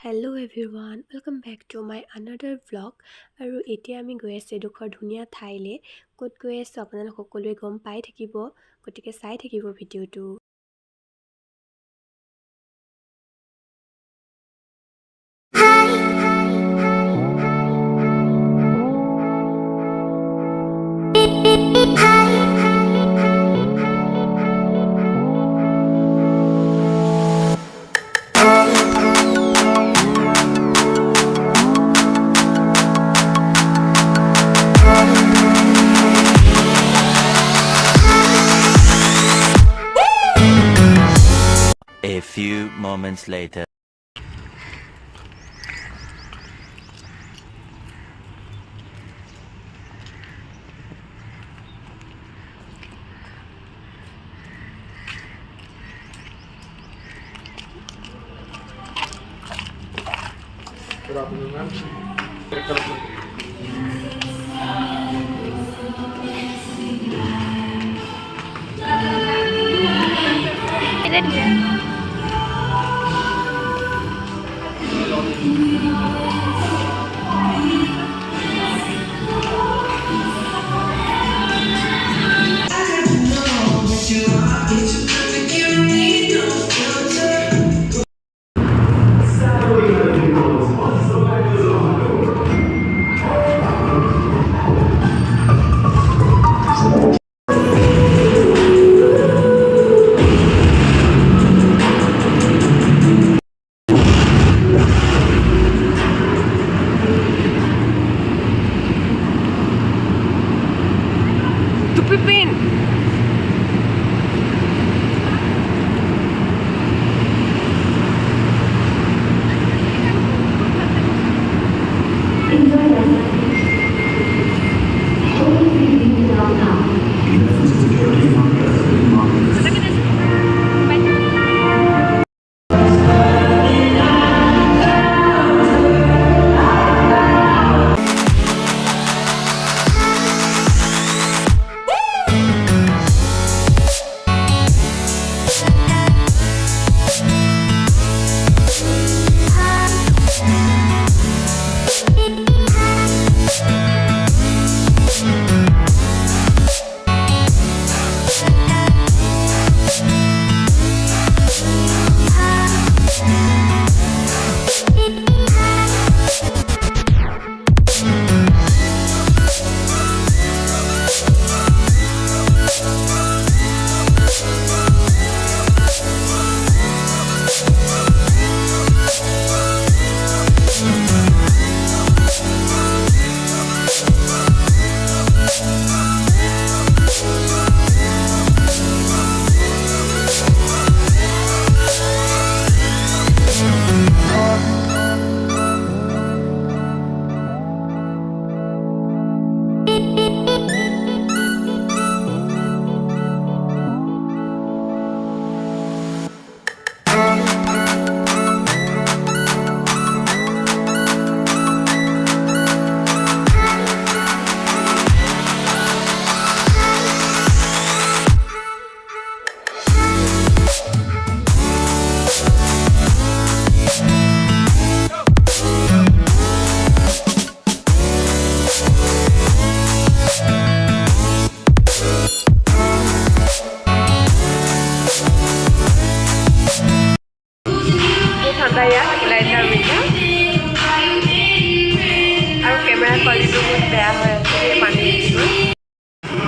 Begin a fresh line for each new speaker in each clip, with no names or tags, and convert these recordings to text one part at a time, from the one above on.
Hello everyone, welcome back to my another vlog. আৰু এতিয়া আমি গৈ আছোঁ এডোখৰ ধুনীয়া ঠাইলে ক'ত গৈ আছোঁ আপোনালোক সকলোৱে গম পাই থাকিব গতিকে চাই থাকিব ভিডিওটো
A few moments later.
Good afternoon, ma'am.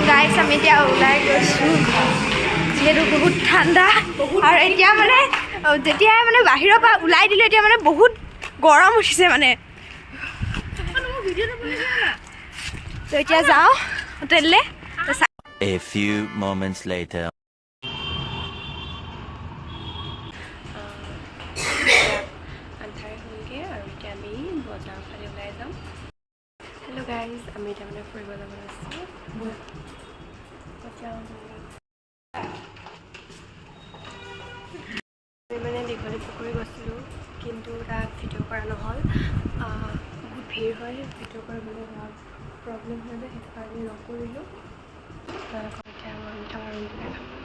Guys, আমি এতিয়া ওলাই গৈছো যেহেতু বহুত ঠাণ্ডা আৰু এতিয়া মানে যেতিয়া মানে বাহিৰৰ পৰা ওলাই দিলে এতিয়া মানে বহুত গৰম উঠিছে মানে তো এতিয়া যাও হোটেললে
A few moments later.
Hello guys, আমি এতিয়া মানে ফুৰিব যাব লৈছোঁ আমি মানে দীঘলী পুখুৰী গৈছিলোঁ কিন্তু তাত ভিডিঅ' কৰা নহ'ল বহুত ভিৰ হয় ভিডিঅ' কৰিবলৈ প্ৰব্লেম হয় যে সেইটো কাৰণে নকৰিলোঁ এতিয়া আমি থকা ৰুমটো দেখাম